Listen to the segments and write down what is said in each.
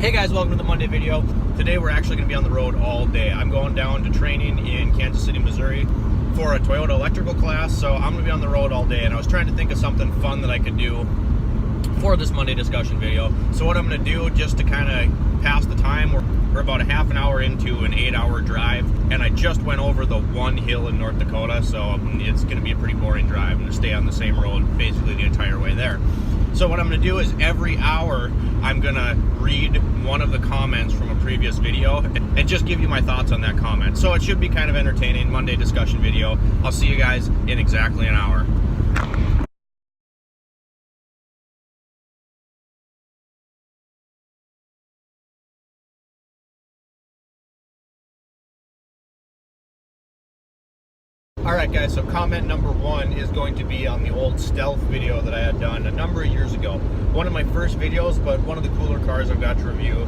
Hey guys, welcome to the Monday video. Today we're actually going to be on the road all day. I'm going down to training in Kansas City, Missouri for a Toyota electrical class, so I'm going to be on the road all day, and I was trying to think of something fun that I could do for this Monday discussion video. So what I'm going to do, just to kind of pass the time, we're about a half an hour into an 8-hour drive, and I just went over the one hill in North Dakota, so it's going to be a pretty boring drive. I'm going to stay on the same road basically the entire way there. So what I'm going to do is every hour I'm going to read one of the comments from a previous video and just give you my thoughts on that comment. So it should be kind of entertaining Monday discussion video. I'll see you guys in exactly an hour. Alright guys, so comment number one is going to be on the old Stealth video that I had done a number of years ago. One of my first videos, but one of the cooler cars I've got to review.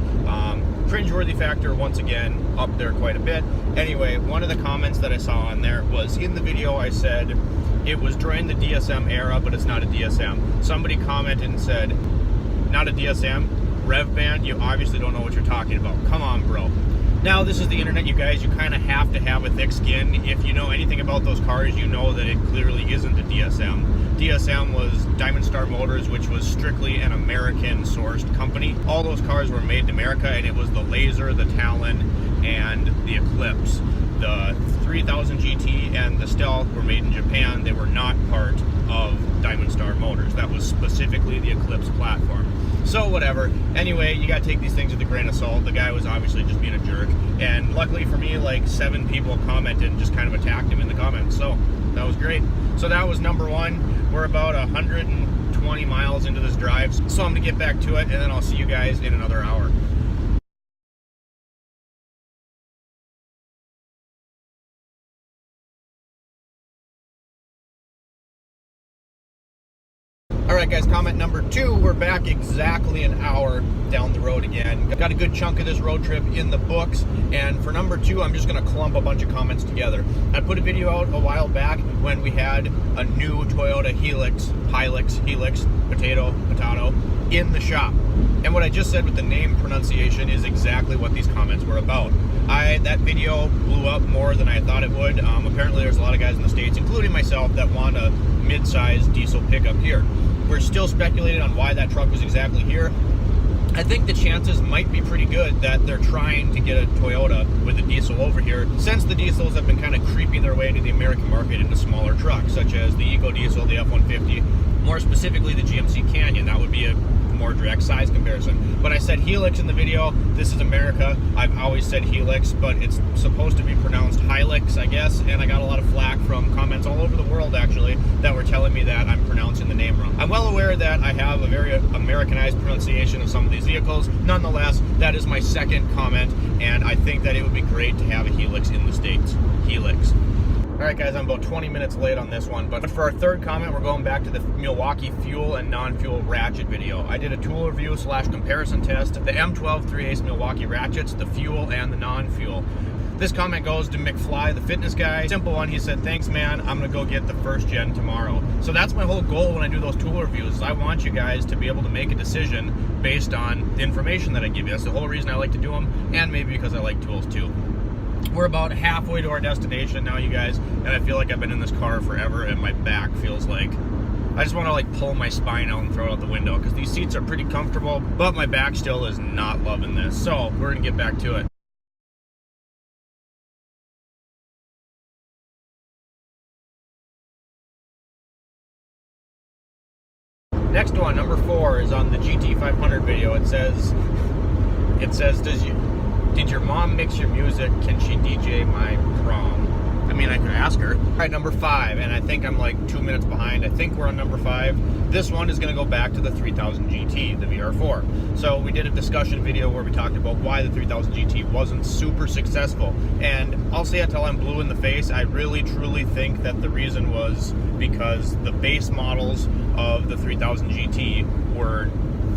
Cringeworthy factor, once again, up there quite a bit. Anyway, one of the comments that I saw on there was, in the video I said, it was during the DSM era, but it's not a DSM. Somebody commented and said, not a DSM? Rev band? You obviously don't know what you're talking about. Come on, bro. Now, this is the internet, you guys. You kind of have to have a thick skin. If you know anything about those cars, you know that it clearly isn't a DSM. DSM was Diamond Star Motors, which was strictly an American-sourced company. All those cars were made in America, and it was the Laser, the Talon, and the Eclipse. The 3000 GT and the Stealth were made in Japan. They were not part of Diamond Star Motors. That was specifically the Eclipse platform. So whatever. Anyway, you gotta take these things with a grain of salt. The guy was obviously just being a jerk. And luckily for me, like 7 people commented and just kind of attacked him in the comments. So that was great. So that was number one. We're about 120 miles into this drive. So I'm gonna get back to it, and then I'll see you guys in another hour. Alright guys, comment number two, we're back exactly an hour down the road again. Got a good chunk of this road trip in the books, and for number two, I'm just going to clump a bunch of comments together. I put a video out a while back when we had a new Toyota Helix, potato, in the shop. And what I just said with the name pronunciation is exactly what these comments were about. That video blew up more than I thought it would. Apparently there's a lot of guys in the States, including myself, that want a mid-size diesel pickup here. We're still speculating on why that truck was exactly here. I think the chances might be pretty good that they're trying to get a Toyota with a diesel over here, since the diesels have been kind of creeping their way to the American market into smaller trucks, such as the Eco Diesel, the F-150, more specifically the GMC Canyon. That would be a more direct size comparison. But I said Helix in the video. This is America. I've always said Helix, but it's supposed to be pronounced Hilux, I guess, and I got a lot of flack from comments all over the world, actually, that were telling me that I'm pronouncing the name wrong. I'm well aware that I have a very Americanized pronunciation of some of these vehicles. Nonetheless, that is my second comment, and I think that it would be great to have a Helix in the States. Helix. Alright guys, I'm about 20 minutes late on this one, but for our third comment, we're going back to the Milwaukee fuel and non-fuel ratchet video. I did a tool review / comparison test of the M12 3/8 Milwaukee ratchets, the fuel and the non-fuel. This comment goes to McFly, the fitness guy. Simple one, he said, thanks man, I'm gonna go get the first gen tomorrow. So that's my whole goal when I do those tool reviews. I want you guys to be able to make a decision based on the information that I give you. That's the whole reason I like to do them, and maybe because I like tools too. We're about halfway to our destination now, you guys, and I feel like I've been in this car forever, and my back feels like I just want to like pull my spine out and throw it out the window, because these seats are pretty comfortable, but my back still is not loving this. So we're gonna get back to it. Next one, number 4, is on the GT500 video. It says, did your mom mix your music? Can she DJ my prom? I mean, I could ask her. All right, number 5, and I think I'm like 2 minutes behind. I think we're on number 5. This one is gonna go back to the 3000 GT, the VR4. So we did a discussion video where we talked about why the 3000 GT wasn't super successful. And I'll say it till I'm blue in the face, I really truly think that the reason was because the base models of the 3000 GT were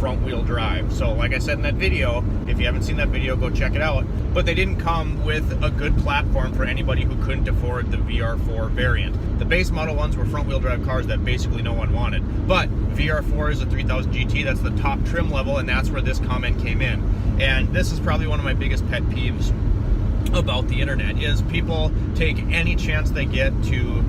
front wheel drive. So like I said in that video, if you haven't seen that video, go check it out. But they didn't come with a good platform for anybody who couldn't afford the VR4 variant. The base model ones were front wheel drive cars that basically no one wanted. But VR4 is a 3000 GT, that's the top trim level, and that's where this comment came in. And this is probably one of my biggest pet peeves about the internet, is people take any chance they get to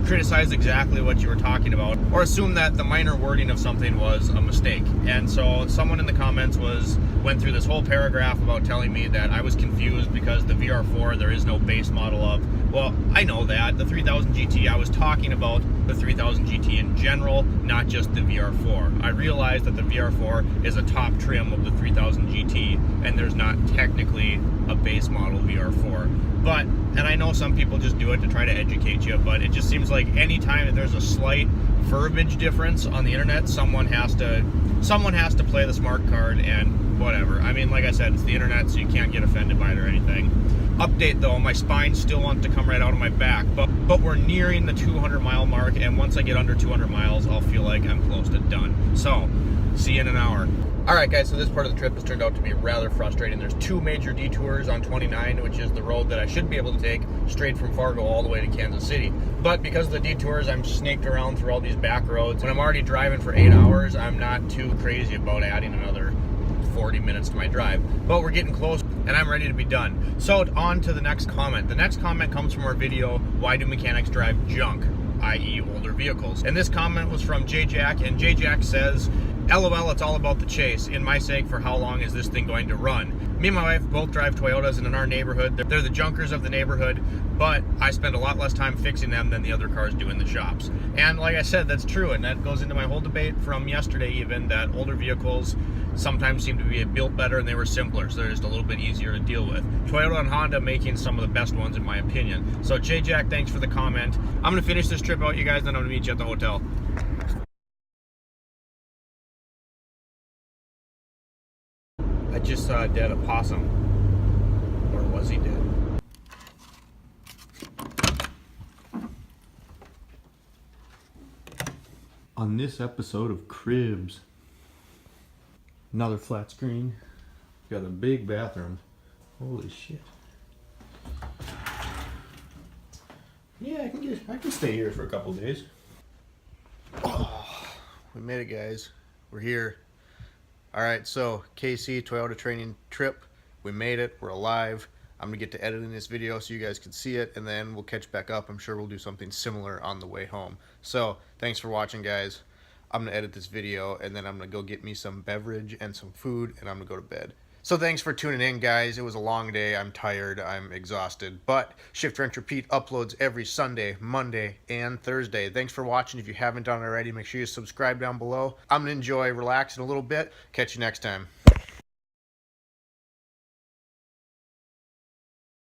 criticize exactly what you were talking about, or assume that the minor wording of something was a mistake. And so someone in the comments went through this whole paragraph about telling me that I was confused because the VR4 there is no base model of. Well, I know that. The 3000 GT, I was talking about the 3000 GT in general, not just the VR4. I realized that the VR4 is a top trim of the 3000 GT, and there's not technically a base model VR4. But, and I know some people just do it to try to educate you, but it just seems like anytime that there's a slight verbiage difference on the internet, someone has to play the smart card and whatever. I mean, like I said, it's the internet, so you can't get offended by it or anything. Update though, my spine still wants to come right out of my back, but we're nearing the 200 mile mark, and once I get under 200 miles, I'll feel like I'm close to done. So, see you in an hour. Alright guys, so this part of the trip has turned out to be rather frustrating. There's two major detours on 29, which is the road that I should be able to take straight from Fargo all the way to Kansas City. But because of the detours, I'm snaked around through all these back roads. When I'm already driving for 8 hours, I'm not too crazy about adding another 40 minutes to my drive. But we're getting close, and I'm ready to be done. So on to the next comment. The next comment comes from our video, Why Do Mechanics Drive Junk? I.e. older vehicles. And this comment was from J-Jack, and J-Jack says, LOL, it's all about the chase. In my sake, for how long is this thing going to run? Me and my wife both drive Toyotas, and in our neighborhood, they're the junkers of the neighborhood, but I spend a lot less time fixing them than the other cars do in the shops. And like I said, that's true, and that goes into my whole debate from yesterday even, that older vehicles sometimes seem to be built better and they were simpler, so they're just a little bit easier to deal with. Toyota and Honda making some of the best ones in my opinion. So J-Jack, thanks for the comment. I'm going to finish this trip out, you guys, then I'm going to meet you at the hotel. I just saw a dead opossum. Or was he dead? On this episode of Cribs, another flat screen. Got a big bathroom. Holy shit. Yeah, I can stay here for a couple days. Oh, we made it, guys. We're here. Alright, so KC Toyota training trip. We made it. We're alive. I'm going to get to editing this video so you guys can see it, and then we'll catch back up. I'm sure we'll do something similar on the way home. So, thanks for watching, guys. I'm going to edit this video, and then I'm going to go get me some beverage and some food, and I'm going to go to bed. So thanks for tuning in, guys. It was a long day. I'm tired. I'm exhausted. But Shift Rent Repeat uploads every Sunday, Monday, and Thursday. Thanks for watching. If you haven't done it already, make sure you subscribe down below. I'm going to enjoy relaxing a little bit. Catch you next time.